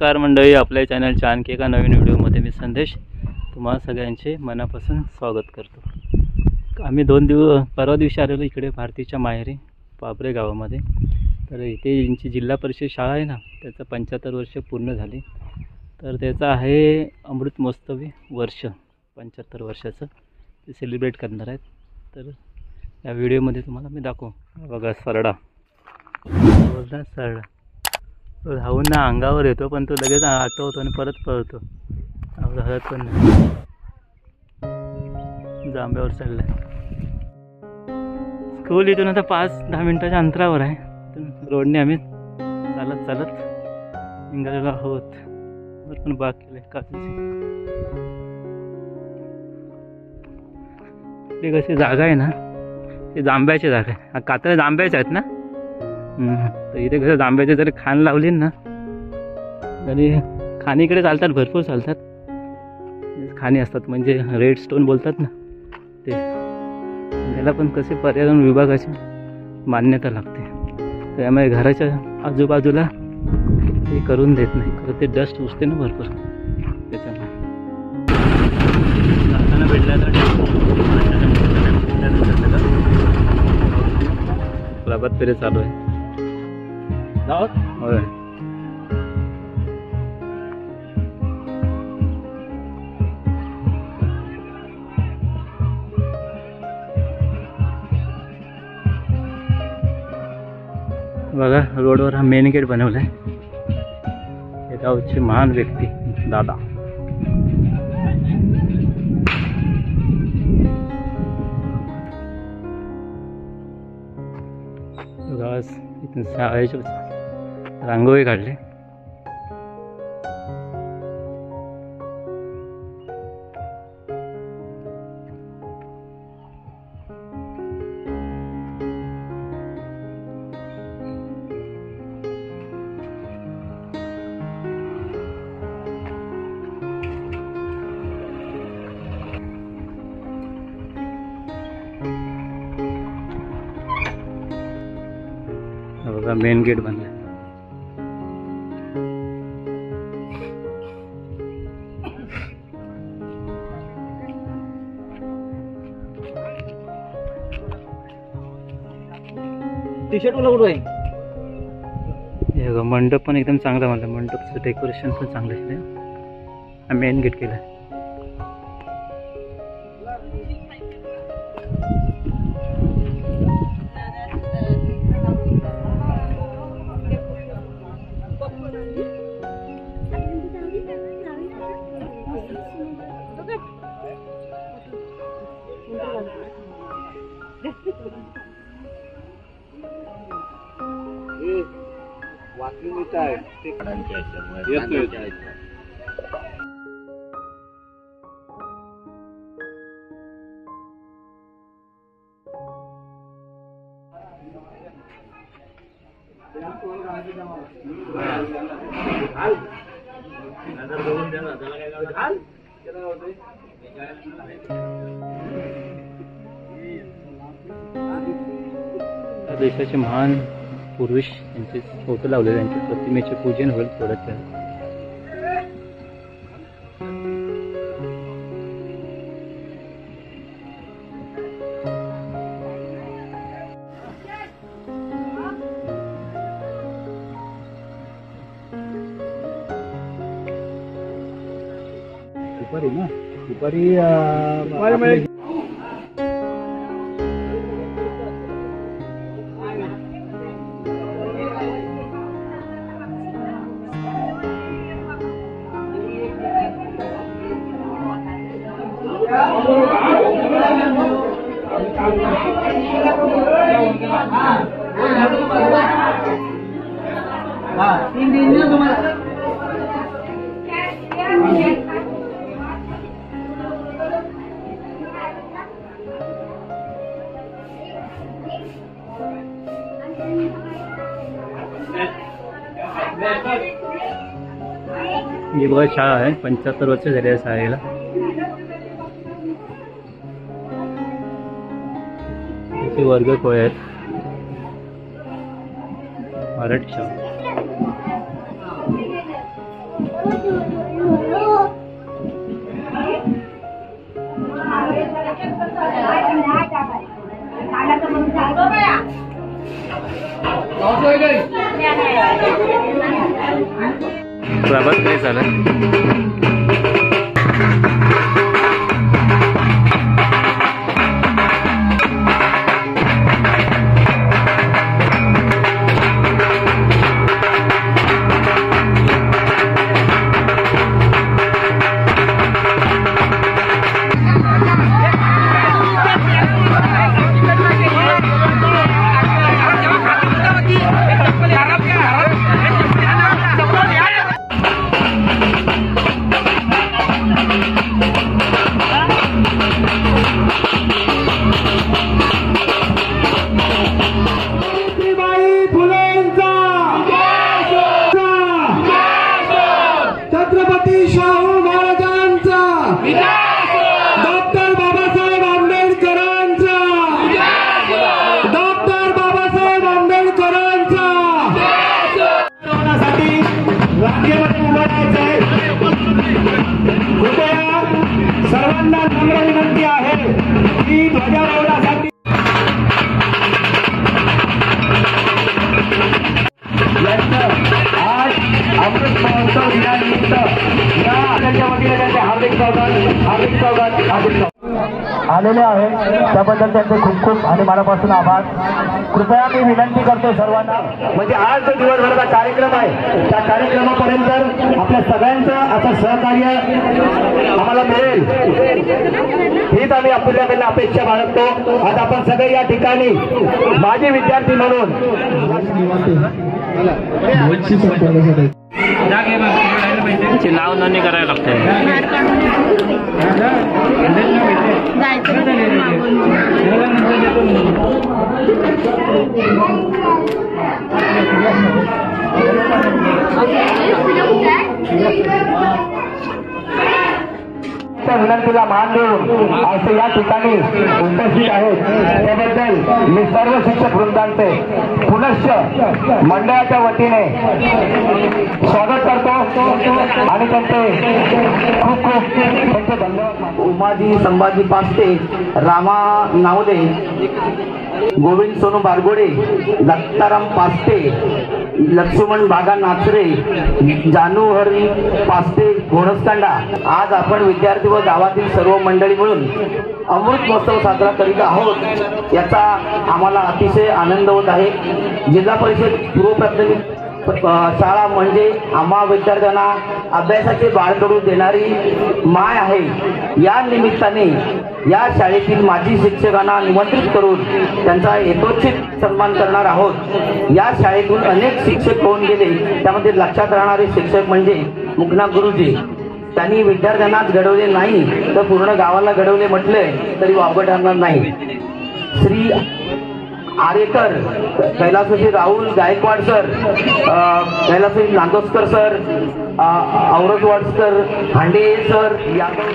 नमस्कार मंडळी, आपल्या चॅनलच्या आणखी एका नवीन व्हिडिओमध्ये मी संदेश तुम्हा सगळ्यांचे मनापासून स्वागत करतो। आम्ही परवा दिवशी आलेलो इकडे भारतीच्या माहेरी पाबरे गावामध्ये। तर इथे यांची जिल्हा परिषद शाळा आहे ना, त्याचं 75 वर्ष पूर्ण झाली। तर त्याचा आहे अमृत महोत्सवी वर्ष 75 वर्षाचं ते सेलिब्रेट करणार आहेत। तर या व्हिडिओमध्ये तुम्हाला मी दाखवू। बघा सरडा, बोलता सरडा तो धावून ना अंगावर येतो, पण तो लगेच आठवतो आणि परत पळतो। हळद पण नाही, जांभ्यावर चाललाय। स्कूल इथून आता 5-10 मिनिटाच्या अंतरावर आहे। रोडने आम्ही चालत चालत निघालेलो आहोत। वर पण बाग केले काचेची। इथे कशी जागा आहे ना, ते जांभ्याची जागा आहे। हा कातळ्या जांभ्याच्या आहेत ना। तर इथे कसं जांभ्याचे जरी खाण लावली ना, तरी खाणीकडे चालतात, भरपूर चालतात। खाणी असतात म्हणजे रेड स्टोन बोलतात ना ते, त्याला पण कसे पर्यावरण विभागाची मान्यता लागते। त्यामुळे घराच्या आजूबाजूला ते करून देत नाही, कारण ते डस्ट उठते ना भरपूर। त्याच्यामुळे जाताना भेटला प्रभात फेरी चालू आहे। होय, बघा रोडवर हा मेन गेट बनवलाय। हे गावचे महान व्यक्ती दादा। गावास इथून शाळेची रांगोळी काढली। बघा मेन गेट बनलाय। टी-शर्ट वाला कुठं आहे? हे बघा मंडप पण एकदम चांगला बनला। मंडपचं डेकोरेशन पण चांगलं आहे। हा मेन गेट केलाय। देशाचे महान पुरुष यांचे फोटो लावले, त्यांच्या प्रतिमेचे पूजन होईल थोड्याच वेळात। दुपारी ना, दुपारी ही बघा शाळा आहे। 75 वर्ष झाली आहे शाळेला। त्याचे वर्ग खोळे आहेत। मराठी शाळा। प्रभात काय झालं? सर्वांना नम्र विनंती आहे की ध्वजारोहणासाठी आज अमृत महोत्सव दिनानिमित्त या आपल्या वतीने त्यांचे हार्दिक स्वागत आलेले आहे, त्याबद्दल त्यांचे खूप खूप आणि मनापासून आभार. कृपया मी विनंती करतो सर्वांना, म्हणजे आज जो दिवसभराचा कार्यक्रम आहे त्या कार्यक्रमापर्यंत आपल्या सगळ्यांचं असं सहकार्य आम्हाला मिळेल हीच आम्ही आपल्याकडनं अपेक्षा बाळगतो. आज आपण सगळे या ठिकाणी माजी विद्यार्थी म्हणून नाव नोंदणी करायला लागते. विनंतीला मान देऊन असे या ठिकाणी उपस्थित आहेत, त्याबद्दल मी सर्व शिक्षक वृंदांचे पुनश्च मंडळाच्या वतीने स्वागत करतो आणि त्यांचे खूप खूप त्यांचे धन्यवाद. उमाजी संभाजी पास्ते, रामा नावदे, गोविंद सोनू बारगोडे, दत्ताराम पास्ते, लक्ष्मण बागा नाचरे, जानू हरी पास्ते घोणसकांडा. आज आपण विद्यार्थी व गावातील सर्व मंडळी मिळून अमृत महोत्सव साजरा करीत आहोत, याचा आम्हाला अतिशय आनंद होत आहे. जिल्हा परिषद पूर्व प्राथमिक शाळा म्हणजे आम्हा विद्यार्थ्यांना अभ्यासाचे बाळकडू देणारी माय आहे. या निमित्ताने या शाळेतील माजी शिक्षकांना निमंत्रित करून त्यांचा यथोचित सन्मान करणार आहोत. या शाळेतून अनेक शिक्षक होऊन गेले, त्यामध्ये लक्षात राहणारे शिक्षक म्हणजे मुकना गुरुजी. त्यांनी विद्यार्थ्यांनाच घडवले नाही तर पूर्ण गावाला घडवले म्हटले तरी वावगं ठरणार नाही. श्री आरेकर, कैलासवासी राहुल गायकवाड सर, कैलासवासी नांदोस्कर सर, औरजवाडकर, हांडे सर, यादव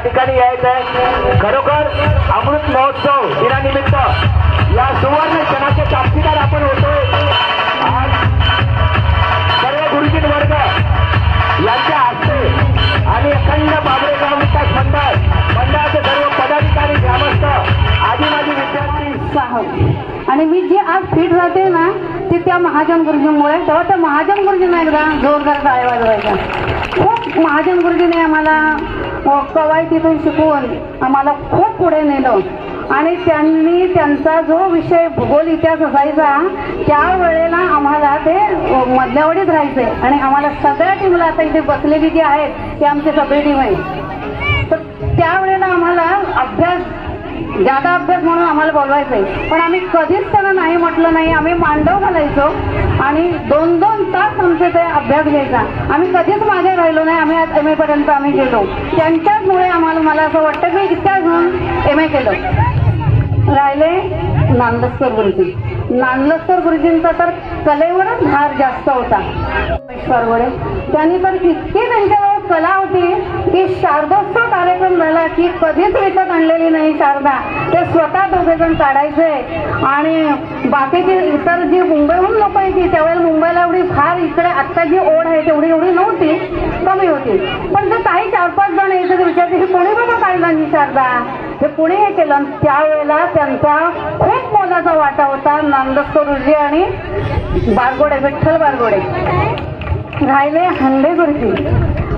ठिकाणी यायचंय. खरोखर अमृत महोत्सव दिनानिमित्त या सुवर्ण क्षणाचे साक्षीदार आपण होतोय. आज सर्व गुरुजी वर्ग यांच्या हस्ते आणि अखंड बाबरे गाव विकास मंडळाचे सर्व पदाधिकारी, ग्रामस्थ, आदिवासी विद्यार्थी उत्साह आणि मी जे आज फिट राहते ना ते त्या महाजन गुरुजींमुळे. तेव्हा त्या महाजन गुरुजींना एकदा जोरदार टाळ्या वाजवायचा. खूप महाजन गुरुजीने आम्हाला कवायतीतून शिकवून आम्हाला खूप पुढे नेलं आणि त्यांनी त्यांचा जो विषय भूगोल इतिहास असायचा त्यावेळेला आम्हाला ते मधल्यावडीत राहायचे आणि आम्हाला सगळ्या टीमला आता इथे बसलेली जी आहेत ती आमची सगळी टीम आहे. तर त्यावेळेला आम्हाला अभ्यास जादा अभ्यास म्हणून आम्हाला बोलवायचंय पण आम्ही कधीच त्यांना नाही म्हटलं नाही. आम्ही मांडव घालायचो आणि 2-2 तास आमचे ते अभ्यास घ्यायचा. आम्ही कधीच मागे राहिलो नाही. आम्ही आज MA पर्यंत आम्ही गेलो त्यांच्याचमुळे आम्हाला. मला असं वाटतं की इतक्या घेऊन MA केलं. राहिले नांदस्कर गुरुजी. नांदस्कर गुरुजींचा तर कलेवरच भार जास्त होता. परवडे त्यांनी तर इतकी त्यांच्याजवळ कला होती की शारदोत्सव कार्यक्रम झाला की कधीच विकत आणलेली नाही शारदा. ते स्वतः दोघेजण काढायचे आणि बाकीची इतर जी मुंबईहून लोक यायची त्यावेळेला मुंबईला एवढी फार इकडे आत्ता जी ओढ आहे तेवढी एवढी नव्हती, कमी होती. पण ते काही 4-5 जण यायचे ते विचारते हे कोणी बाबा काढला ही शारदा, हे पुणे हे केलं. त्यावेळेला त्यांचा खूप मोलाचा वाटा होता नांदस्कर गुरुजी आणि बारगोडे, विठ्ठल बारगोडे. राहिले हंडे गुरुजी.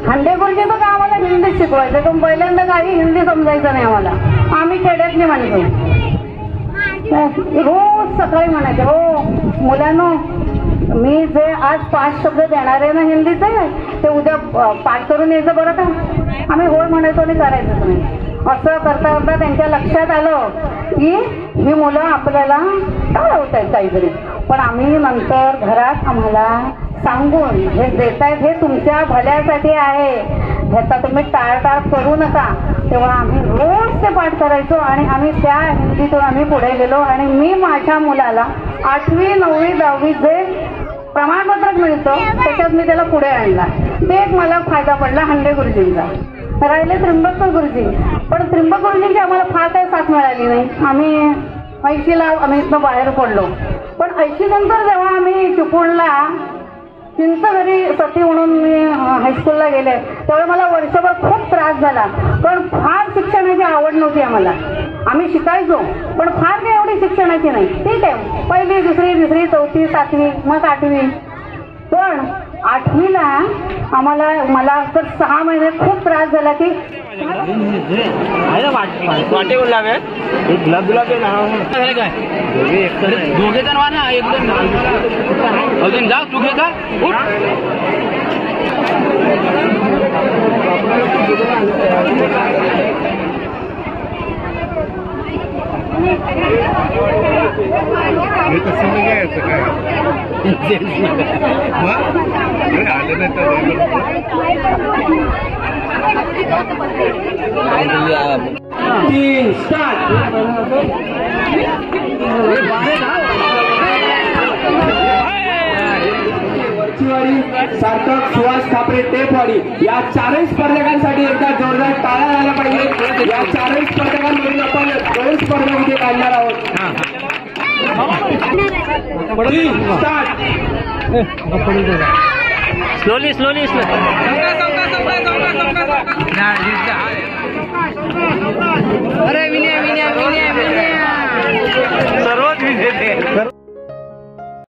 हंडे गुरुजी तर आम्हाला हिंदी शिकवायचे पण पहिल्यांदा काही हिंदी समजायचं नाही आम्हाला. आम्ही खेड्यातली माणसं. रोज सकाळी म्हणायचे हो मुलांनो मी जे आज 5 शब्द देणार आहे ना हिंदीचे ते उद्या पाठ करून यायचं बरं का. आम्ही होय म्हणायचो आणि करायचंच नाही. असं करता करता त्यांच्या लक्षात आलं की ही मुलं आपल्याला टाळवत आहेत काहीतरी. पण आम्ही नंतर घरात आम्हाला सांगून हे देतायत हे तुमच्या भल्यासाठी आहे, ह्याचा तुम्ही टाळटाळ करू नका. तेव्हा आम्ही रोज ते पाठ करायचो आणि आम्ही त्या हिंदीतून आम्ही पुढे गेलो. आणि मी माझ्या मुलाला 8वी 9वी 10वी जे प्रमाणपत्र मिळतं त्याच्यात मी त्याला पुढे आणला. ते एक मला फायदा पडला हंडे गुरुजींचा. राहिले त्र्यंबककर गुरुजी. पण त्र्यंबक गुरुजींची आम्हाला फार काही साथ मिळाली नाही. आम्ही 80ला आम्ही इथनं बाहेर पडलो. पण 80 नंतर जेव्हा आम्ही चिपळूणला चिंच घरी सती म्हणून मी हायस्कूलला गेले त्यावेळी मला वर्षभर खूप त्रास झाला. पण फार शिक्षणाची आवड नव्हती आम्हाला. आम्ही शिकायचो पण फार काही एवढी शिक्षणाची नाही. ठीक आहे 1ली 2री 3री 4थी 7वी मग 8वी. पण 8वीला आम्हाला मला तर 6 महिने खूप त्रास झाला की वाटे गुलाब गुलाब गुलाब काय दोघे जण ना एकदम अजून जा तू घे का सार्थक सुहास खापरे टेपवाडी या 4 स्पर्धकांसाठी एकदा जोरदार टाळ्या झाल्या पाहिजे. या 4 स्पर्धकांमधून आपण 2 स्पर्धक इथे काढणार आहोत. स्लोली स्लोली अरे विनय विनय विनय विनय सर्वच विजेते.